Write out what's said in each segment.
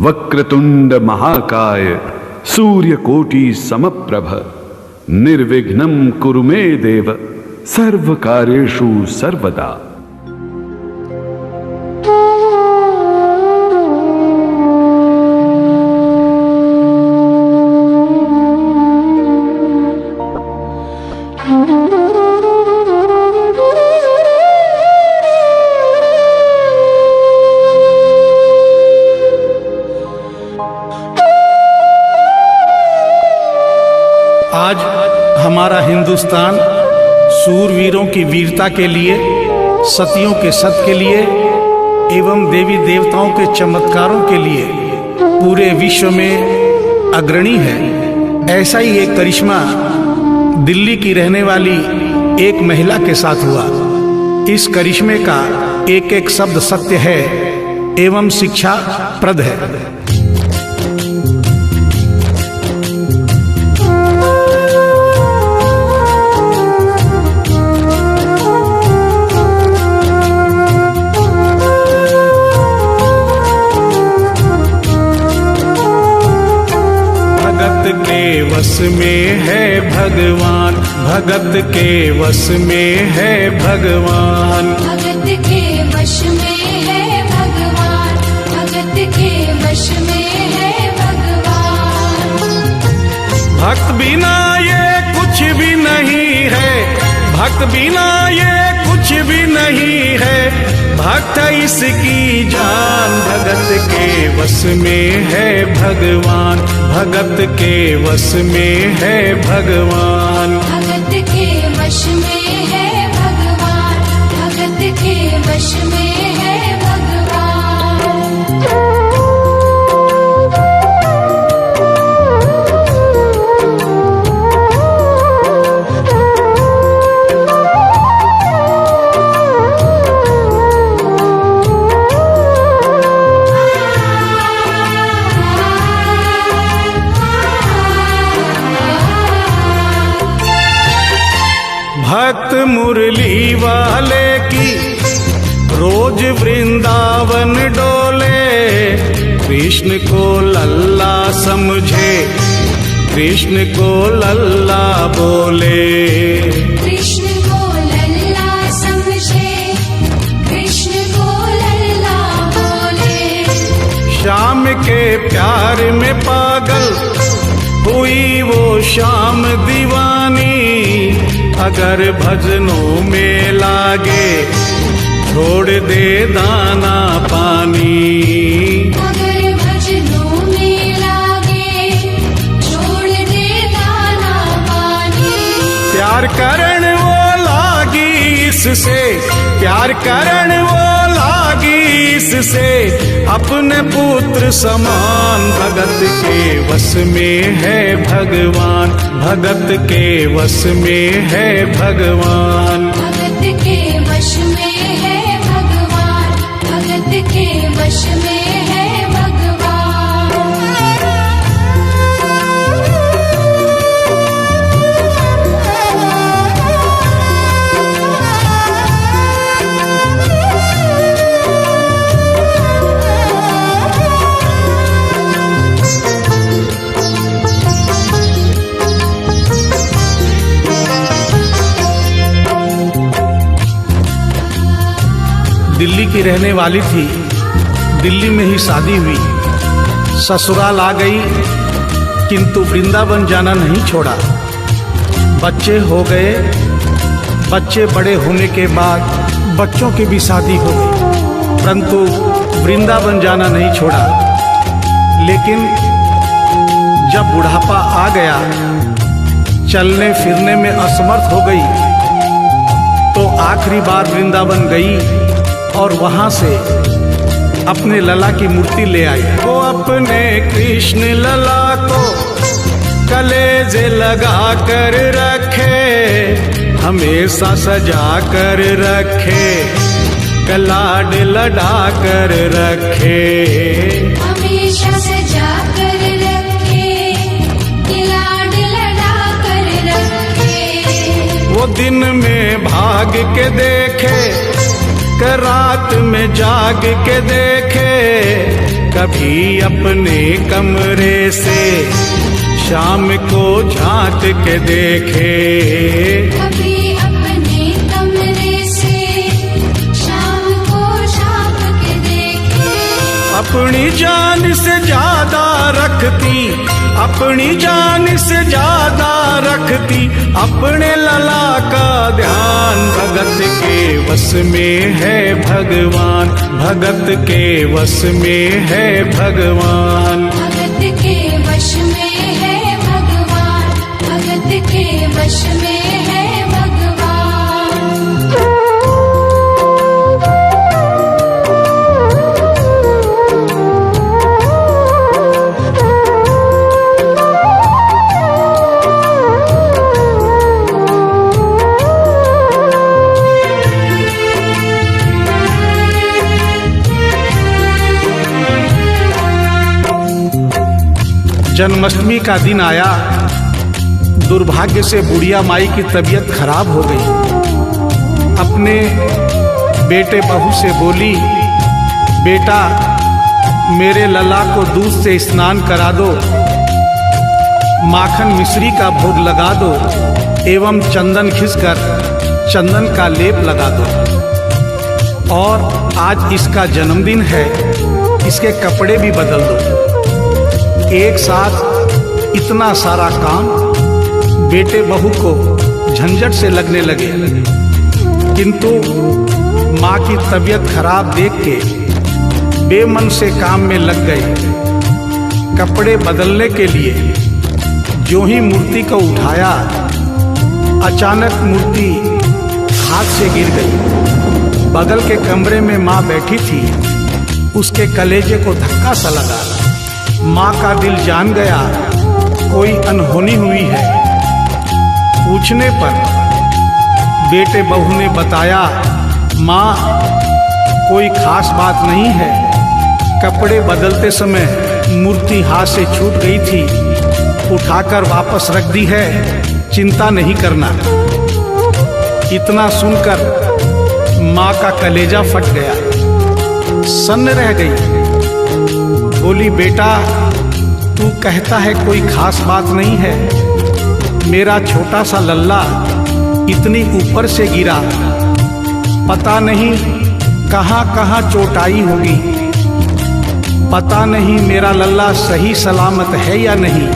वक्रतुंड महाकाय सूर्यकोटि समप्रभ निर्विघ्नं कुरु मे देव सर्वकार्येषु सर्वदा। आज हमारा हिंदुस्तान सूरवीरों की वीरता के लिए, सतियों के सत के लिए एवं देवी देवताओं के चमत्कारों के लिए पूरे विश्व में अग्रणी है। ऐसा ही एक करिश्मा दिल्ली की रहने वाली एक महिला के साथ हुआ। इस करिश्मे का एक एक शब्द सत्य है एवं शिक्षा प्रद है। भगत के वश में है भगवान, भगत के वश में है भगवान, भगत के वश में है भगवान, भगत के वश में है भगवान। भक्त बिना ये कुछ भी नहीं है, भक्त बिना ये कुछ भी नहीं है, भक्त इसकी जान। भगत के वश में है भगवान, भगत के वश में है भगवान, भगत के वश में है भगवान, भगत के वश में है भगवान। भक्त मुरली वाले की रोज वृंदावन डोले, कृष्ण को लल्ला समझे, कृष्ण को लल्ला बोले, कृष्ण को लल्ला समझे, कृष्ण को लल्ला बोले। श्याम के प्यार में पागल हुई वो श्याम दीवानी, अगर भजनों में लागे छोड़ दे दाना पानी, अगर भजनों में लागे छोड़ दे दाना पानी। प्यार करण वो लागी इससे, प्यार करण वो लागी इससे, अपने पुत्र समान। भगत के वश में है भगवान, भगत के वश में है भगवान, भगत के वश में है भगवान, भगत के वश में है भगवान। दिल्ली की रहने वाली थी, दिल्ली में ही शादी हुई, ससुराल आ गई किंतु वृंदावन जाना नहीं छोड़ा। बच्चे हो गए, बच्चे बड़े होने के बाद बच्चों की भी शादी हो गई, परंतु वृंदावन जाना नहीं छोड़ा। लेकिन जब बुढ़ापा आ गया, चलने फिरने में असमर्थ हो गई, तो आखिरी बार वृंदावन गई और वहां से अपने लला की मूर्ति ले आई। वो अपने कृष्ण लला को कलेजे लगा कर रखे, हमेशा सजा कर रखे, कलाड लड़ा कर रखे, हमेशा सजा कर रखे, कलाड लड़ा कर रखे। वो दिन में भाग के देखे एक रात में जाग के देखे, कभी अपने कमरे से शाम को झांक के देखे। कभी अपने कमरे से शाम को झांक के देखे। अपनी जान से ज्यादा रखती, अपनी जान से ज्यादा रखती अपने लला का ध्यान। भगत के वश में है भगवान, भगत के वश में है भगवान। भगत के वश में है भगवान, भगत के वश में है भगवान। जन्माष्टमी का दिन आया, दुर्भाग्य से बुढ़िया माई की तबीयत खराब हो गई। अपने बेटे बहू से बोली, बेटा मेरे लला को दूध से स्नान करा दो, माखन मिश्री का भोग लगा दो एवं चंदन घिसकर चंदन का लेप लगा दो। और आज इसका जन्मदिन है, इसके कपड़े भी बदल दो। एक साथ इतना सारा काम बेटे बहू को झंझट से लगने लगे, किंतु माँ की तबीयत खराब देख के बेमन से काम में लग गए। कपड़े बदलने के लिए जो ही मूर्ति को उठाया, अचानक मूर्ति हाथ से गिर गई। बगल के कमरे में माँ बैठी थी, उसके कलेजे को धक्का सा लगा। माँ का दिल जान गया कोई अनहोनी हुई है। पूछने पर बेटे बहू ने बताया, माँ कोई खास बात नहीं है, कपड़े बदलते समय मूर्ति हाथ से छूट गई थी, उठाकर वापस रख दी है, चिंता नहीं करना। इतना सुनकर माँ का कलेजा फट गया, सन्न रह गई। बोली, बेटा तू कहता है कोई खास बात नहीं है, मेरा छोटा सा लल्ला इतनी ऊपर से गिरा, पता नहीं कहाँ कहाँ चोट आई होगी, पता नहीं मेरा लल्ला सही सलामत है या नहीं।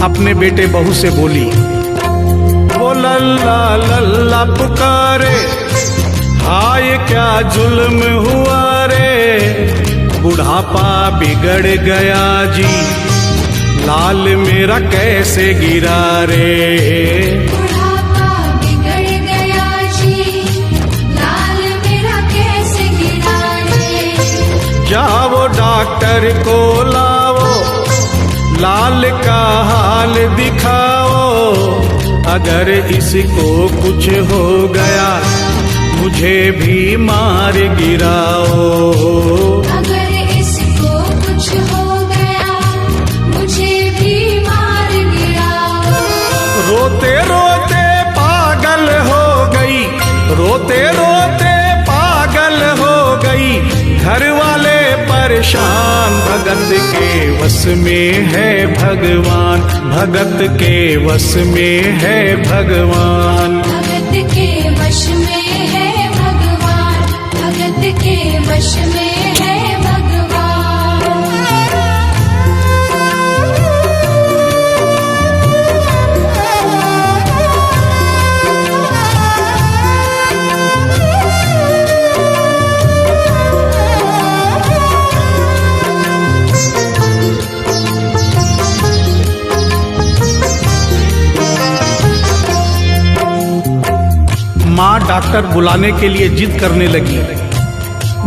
अपने बेटे बहू से बोली, वो लल्ला लल्ला पुकारे, हाय क्या जुल्म हुआ रे, बुढ़ापा बिगड़ गया जी, लाल मेरा कैसे गिरा रे। बुढ़ापा बिगड़ गया जी, लाल मेरा कैसे गिरा रे। जाओ डॉक्टर को लाओ, लाल का हाल दिखाओ, अगर इसको कुछ हो गया मुझे भी मार गिराओ। अगर इसको कुछ हो गया मुझे भी मार गिराओ। रोते रोते पागल हो गई, रोते रोते पागल हो गई, घर वाले परेशान। भगत के वश में है भगवान, भगत के वश में है भगवान। भगत के वश में है भगवान, भगत के वश में है भगवान। माँ डॉक्टर बुलाने के लिए जिद करने लगी।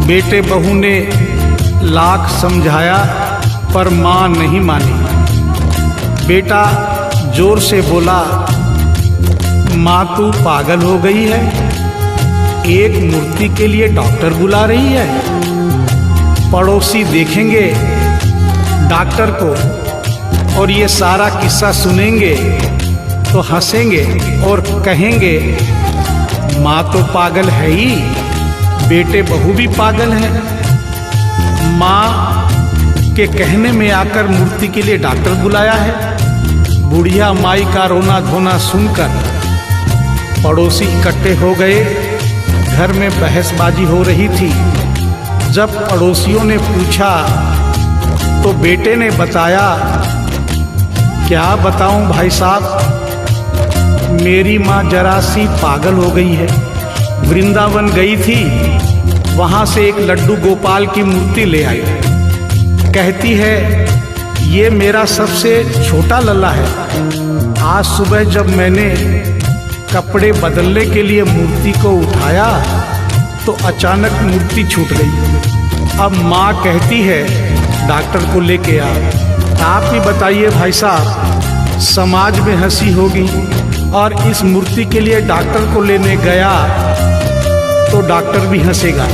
बेटे बहू ने लाख समझाया पर माँ नहीं मानी। बेटा जोर से बोला, माँ तू पागल हो गई है, एक मूर्ति के लिए डॉक्टर बुला रही है। पड़ोसी देखेंगे डॉक्टर को और ये सारा किस्सा सुनेंगे तो हंसेंगे और कहेंगे माँ तो पागल है ही, बेटे बहू भी पागल हैं। माँ के कहने में आकर मूर्ति के लिए डॉक्टर बुलाया है। बुढ़िया माई का रोना धोना सुनकर पड़ोसी इकट्ठे हो गए। घर में बहसबाजी हो रही थी। जब पड़ोसियों ने पूछा तो बेटे ने बताया, क्या बताऊं भाई साहब, मेरी माँ जरा सी पागल हो गई है। वृंदावन गई थी, वहां से एक लड्डू गोपाल की मूर्ति ले आई। कहती है ये मेरा सबसे छोटा लल्ला है। आज सुबह जब मैंने कपड़े बदलने के लिए मूर्ति को उठाया तो अचानक मूर्ति छूट गई। अब माँ कहती है डॉक्टर को लेके आ। आप ही बताइए भाई साहब, समाज में हंसी होगी और इस मूर्ति के लिए डॉक्टर को लेने गया तो डॉक्टर भी हंसेगा।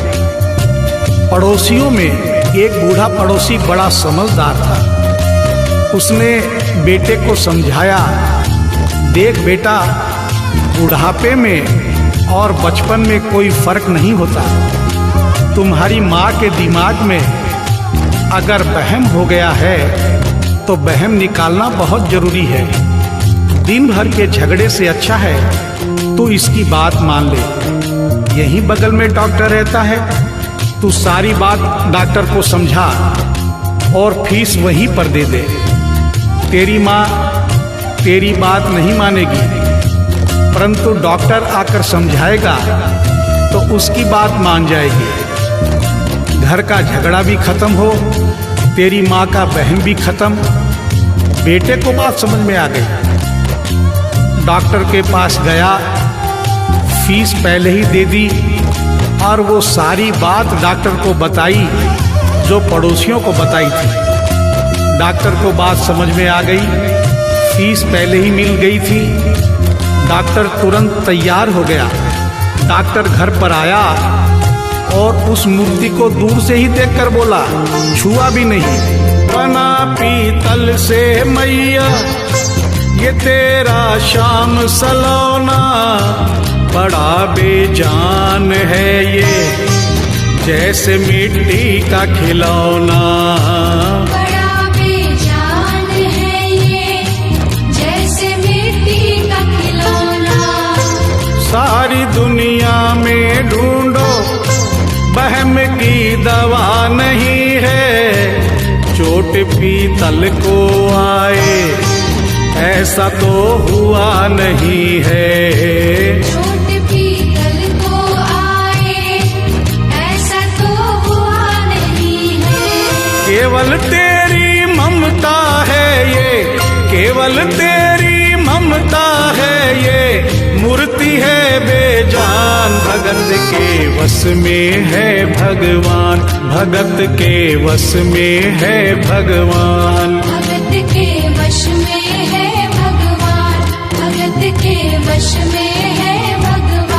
पड़ोसियों में एक बूढ़ा पड़ोसी बड़ा समझदार था। उसने बेटे को समझाया, देख बेटा, बुढ़ापे में और बचपन में कोई फर्क नहीं होता। तुम्हारी माँ के दिमाग में अगर वहम हो गया है तो वहम निकालना बहुत जरूरी है। दिन भर के झगड़े से अच्छा है तू इसकी बात मान ले। यहीं बगल में डॉक्टर रहता है, तू सारी बात डॉक्टर को समझा और फीस वहीं पर दे दे। तेरी माँ तेरी बात नहीं मानेगी, परंतु डॉक्टर आकर समझाएगा तो उसकी बात मान जाएगी। घर का झगड़ा भी खत्म हो, तेरी माँ का बहन भी खत्म। बेटे को बात समझ में आ गई। डॉक्टर के पास गया, फीस पहले ही दे दी और वो सारी बात डॉक्टर को बताई जो पड़ोसियों को बताई थी। डॉक्टर को बात समझ में आ गई, फीस पहले ही मिल गई थी। डॉक्टर तुरंत तैयार हो गया। डॉक्टर घर पर आया और उस मूर्ति को दूर से ही देखकर बोला, छुआ भी नहीं। बना पीतल से मैया ये तेरा शाम सलोना, बड़ा बेजान है ये जैसे मिट्टी का खिलौना। बड़ा बेजान है ये जैसे मिट्टी का खिलौना। सारी दुनिया में ढूंढो बहम की दवा नहीं है, चोट पीतल को आए ऐसा तो हुआ नहीं है। चोट पीतल को आए ऐसा तो हुआ नहीं है। केवल तेरी ममता है ये, केवल तेरी ममता है ये, मूर्ति है बेजान। भगत के वश में है भगवान, भगत के वश में है भगवान। भगत के वश में है भगवान, भगत के वश में है भगवान।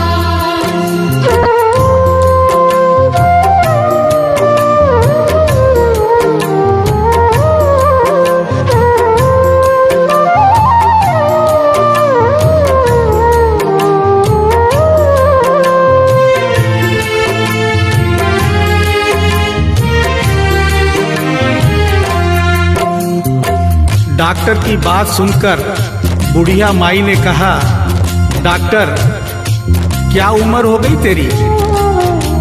डॉक्टर की बात सुनकर बुढ़िया माई ने कहा, डॉक्टर क्या उम्र हो गई तेरी?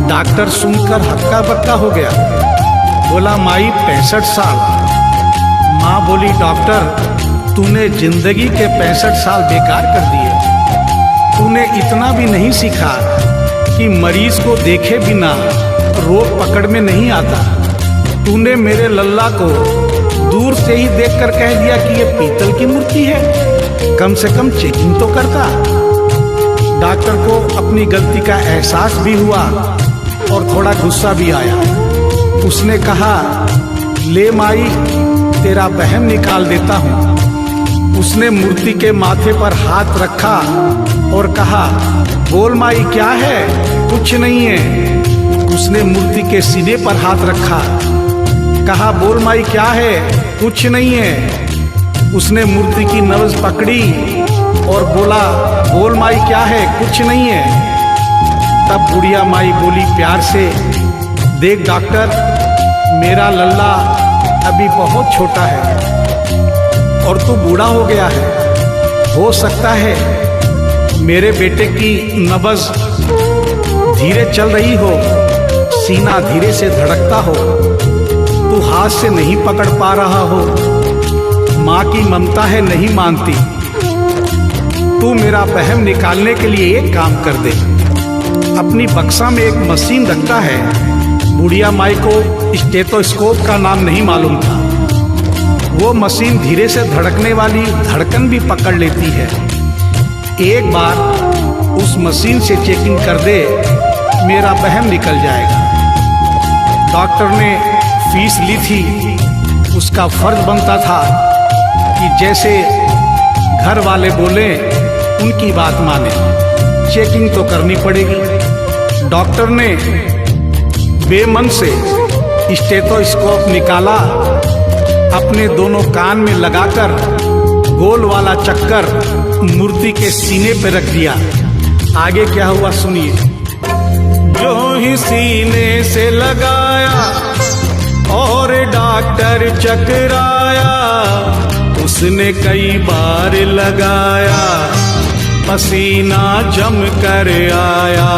डॉक्टर सुनकर हक्का बक्का हो गया। बोला माई 65 साल। माँ बोली डॉक्टर तूने जिंदगी के 65 साल बेकार कर दिए। तूने इतना भी नहीं सीखा कि मरीज को देखे बिना रोग पकड़ में नहीं आता। तूने मेरे लल्ला को दूर से ही देखकर कह दिया कि ये पीतल की मूर्ति है, कम से कम चेकिंग तो करता। डॉक्टर को अपनी गलती का एहसास भी हुआ और थोड़ा गुस्सा भी आया। उसने कहा, ले माई तेरा वहम निकाल देता हूँ। उसने मूर्ति के माथे पर हाथ रखा और कहा, बोल माई क्या है? कुछ नहीं है। उसने मूर्ति के सीने पर हाथ रखा, कहा बोल माई क्या है? कुछ नहीं है। उसने मूर्ति की नब्ज पकड़ी और बोला, बोल माई क्या है? कुछ नहीं है। तब बुढ़िया माई बोली प्यार से, देख डॉक्टर, मेरा लल्ला अभी बहुत छोटा है और तू बूढ़ा हो गया है। हो सकता है मेरे बेटे की नब्ज धीरे चल रही हो, सीना धीरे से धड़कता हो, तू हाथ से नहीं पकड़ पा रहा हो, माँ की ममता है नहीं मानती। तू मेरा वहम निकालने के लिए एक काम कर दे, अपनी बक्सा में एक मशीन रखता है। बुढ़िया माई को स्टेथोस्कोप का नाम नहीं मालूम था। वो मशीन धीरे से धड़कने वाली धड़कन भी पकड़ लेती है। एक बार उस मशीन से चेकिंग कर दे, मेरा वहम निकल जाएगा। डॉक्टर ने फीस ली थी, उसका फर्ज बनता था कि जैसे घर वाले बोले उनकी बात माने, चेकिंग तो करनी पड़ेगी। डॉक्टर ने बेमन से स्टेथोस्कोप निकाला, अपने दोनों कान में लगाकर गोल वाला चक्कर मूर्ति के सीने पे रख दिया। आगे क्या हुआ सुनिए। जो ही सीने से लगाया और डॉक्टर चकराया, उसने कई बार लगाया, पसीना जम कर आया।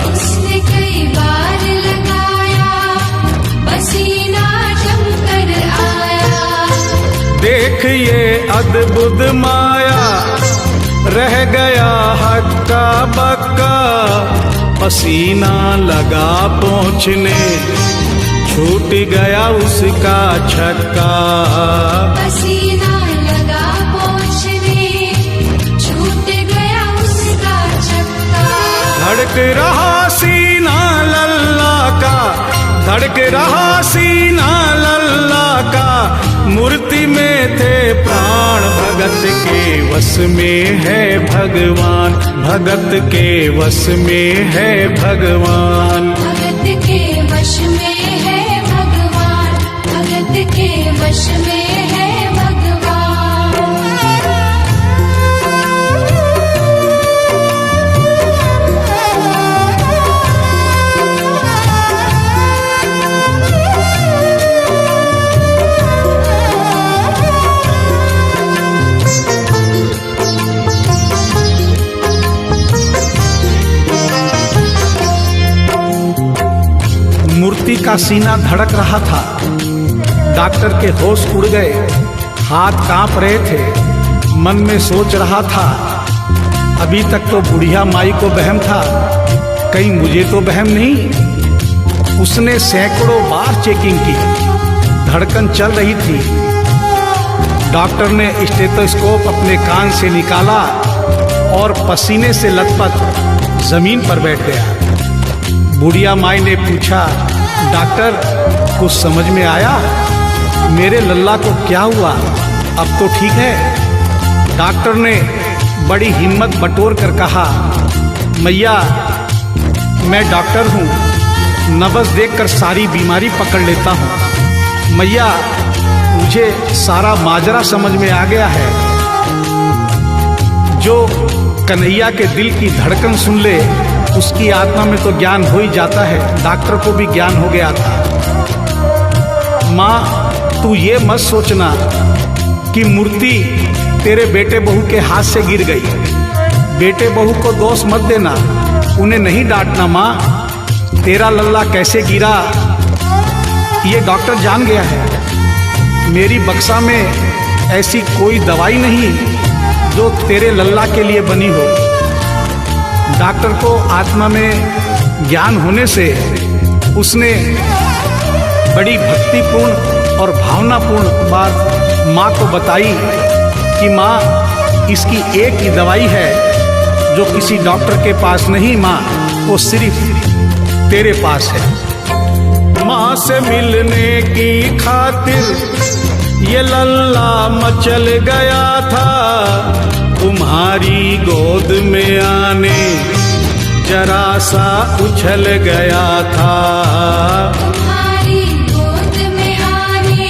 उसने कई बार लगाया, पसीना जम कर आया। देख ये अद्भुत माया, रह गया हक्का बक्का, पसीना लगा पहुँचने, छूट गया उसका छक्का। पसीना लगा पहुँचने, छूट गया उसका छक्का। धड़क रहा सीना लल्ला का, धड़क रहा सीना लल्ला का, मूर्ति में थे प्राण, भगत के वश में है भगवान, भगत के वश में है भगवान। भगत के वश में है भगवान, भगत के वश में है मूर्ति का सीना धड़क रहा था। डॉक्टर के होश उड़ गए, हाथ कांप रहे थे, मन में सोच रहा था, अभी तक तो बुढ़िया माई को वहम था, कहीं मुझे तो वहम नहीं। उसने सैकड़ों बार चेकिंग की, धड़कन चल रही थी। डॉक्टर ने स्टेथोस्कोप अपने कान से निकाला और पसीने से लथपथ जमीन पर बैठ गया। बुढ़िया माई ने पूछा, डॉक्टर कुछ समझ में आया? मेरे लल्ला को क्या हुआ? अब तो ठीक है? डॉक्टर ने बड़ी हिम्मत बटोर कर कहा, मैया मैं डॉक्टर हूँ, नब्ज देखकर सारी बीमारी पकड़ लेता हूँ। मैया मुझे सारा माजरा समझ में आ गया है। जो कन्हैया के दिल की धड़कन सुन ले, उसकी आत्मा में तो ज्ञान हो ही जाता है। डॉक्टर को भी ज्ञान हो गया था। माँ तू ये मत सोचना कि मूर्ति तेरे बेटे बहू के हाथ से गिर गई। बेटे बहू को दोष मत देना, उन्हें नहीं डांटना। माँ तेरा लल्ला कैसे गिरा ये डॉक्टर जान गया है। मेरी बक्सा में ऐसी कोई दवाई नहीं जो तेरे लल्ला के लिए बनी हो। डॉक्टर को आत्मा में ज्ञान होने से उसने बड़ी भक्तिपूर्ण और भावनापूर्ण बात माँ को बताई कि माँ इसकी एक ही दवाई है जो किसी डॉक्टर के पास नहीं, माँ वो सिर्फ तेरे पास है। माँ से मिलने की खातिर ये लल्ला मचल गया था, तुम्हारी गोद में आने जरा सा उछल गया था। तुम्हारी गोद में आने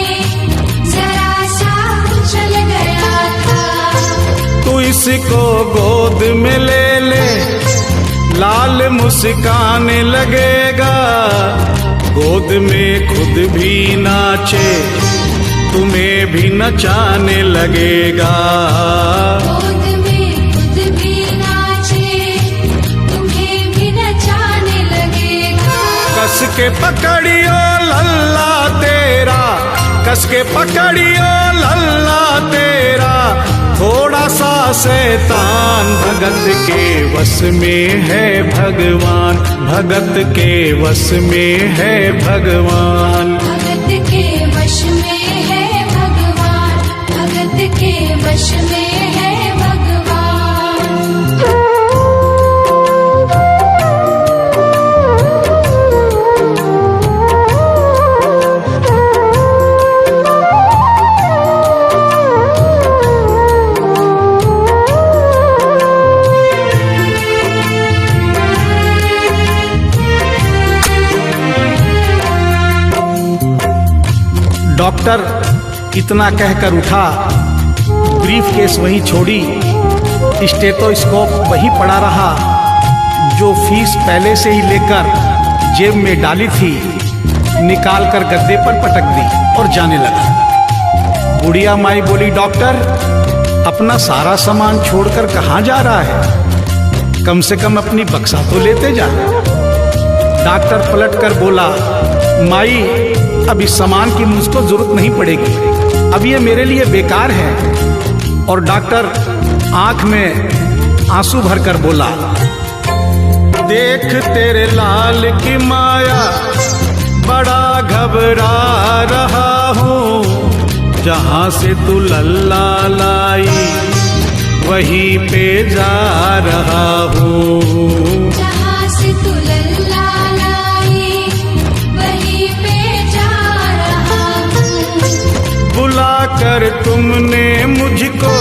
जरा सा उछल गया था। तू इसको गोद में ले ले, लाल मुस्काने लगेगा, गोद में खुद भी नाचे, तुम्हें भी नचाने लगेगा। गोद में खुद भी नाचे, तुम्हें भी नचाने लगेगा। कस के पकड़ियो लल्ला तेरा, कस के पकड़ियो लल्ला तेरा, थोड़ा सा शैतान भगत के वश में है भगवान, भगत के वश में है भगवान। भगत के वश में है भगवान, भगत के वश में है भगवान। डॉक्टर इतना कहकर उठा, ब्रीफ केस वहीं छोड़ी, स्टेथोस्कोप वहीं पड़ा रहा, जो फीस पहले से ही लेकर जेब में डाली थी, निकाल कर गद्दे पर पटक दी और जाने लगा। बुढ़िया माई बोली, डॉक्टर अपना सारा सामान छोड़कर कहाँ जा रहा है, कम से कम अपनी बक्सा तो लेते जा। डॉक्टर पलट कर बोला, माई अब इस सामान की मुझको जरूरत नहीं पड़ेगी, अब ये मेरे लिए बेकार है। और डॉक्टर आंख में आंसू भरकर बोला, देख तेरे लाल की माया, बड़ा घबरा रहा हूँ, जहाँ से तू लल्ला लाई वहीं पे जा रहा हूँ। जहाँ से तू लल्ला लाई वहीं पे जा रहा हूँ। बुला कर तुमने मुझको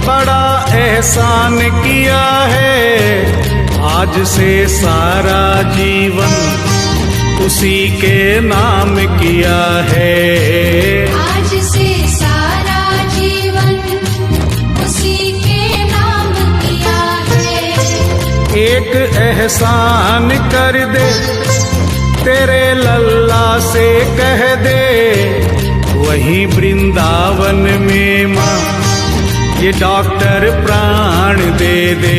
बड़ा एहसान किया है, आज से सारा जीवन उसी के नाम किया है। आज से सारा जीवन उसी के नाम किया है। एक एहसान कर दे, तेरे लल्ला से कह दे, वही वृंदावन में माँ ये डॉक्टर प्राण दे दे।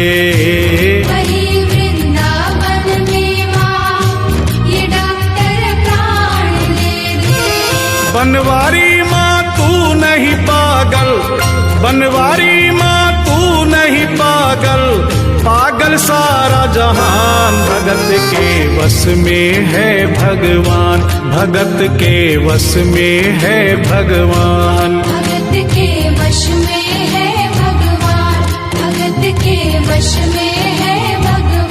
वही वृंदावन में माँ ये डॉक्टर प्राण दे दे। बनवारी माँ तू नहीं पागल, बनवारी माँ तू नहीं पागल, पागल सारा जहान, भगत के वश में है भगवान, भगत के वश में है भगवान। भगत के वश में है भगवान, भगत के वश में है भगवान।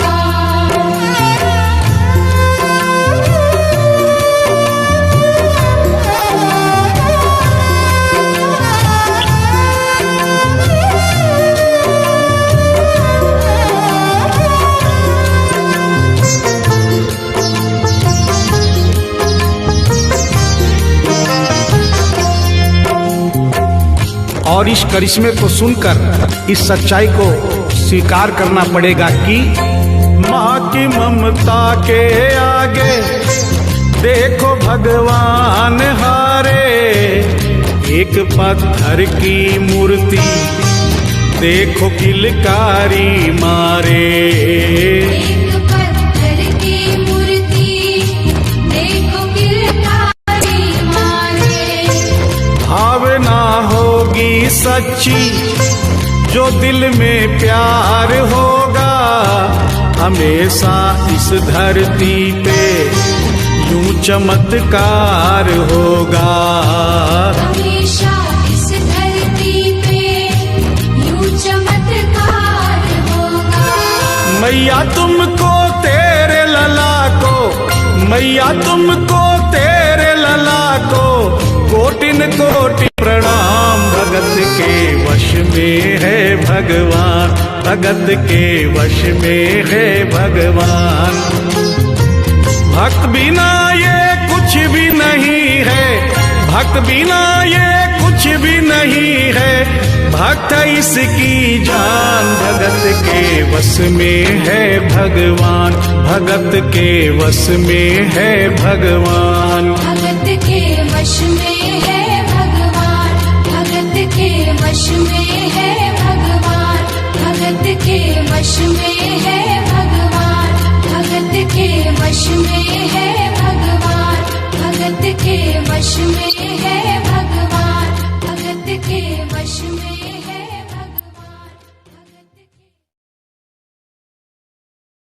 और इस करिश्मे को सुनकर इस सच्चाई को स्वीकार करना पड़ेगा कि माँ की ममता के आगे देखो भगवान हारे। एक पत्थर की मूर्ति देखो किलकारी मारे। एक पत्थर की मूर्ति देखो किलकारी मारे। भावना होगी सच्ची जो दिल में प्यार होगा, हमेशा इस धरती पे यूं चमत्कार होगा। हमेशा इस धरती पे यूं चमत्कार होगा। मैया तुमको तेरे लला को, मैया तुमको तेरे लला को कोटिन कोटि प्रणाम। भगत के वश में है भगवान, भगत के वश में है भगवान। भक्त बिना ये कुछ भी नहीं है, भक्त बिना ये कुछ कुछ भी नहीं है भक्त इसकी जान। भगत के वश में है भगवान, भगत के वश में है भगवान। भगत के वश में है भगवान, भगत के वश में है भगवान, भगत के वश में है भगवान, भगत के वश में है भगवान, भगत के वश में है भगवान, भगत के वश में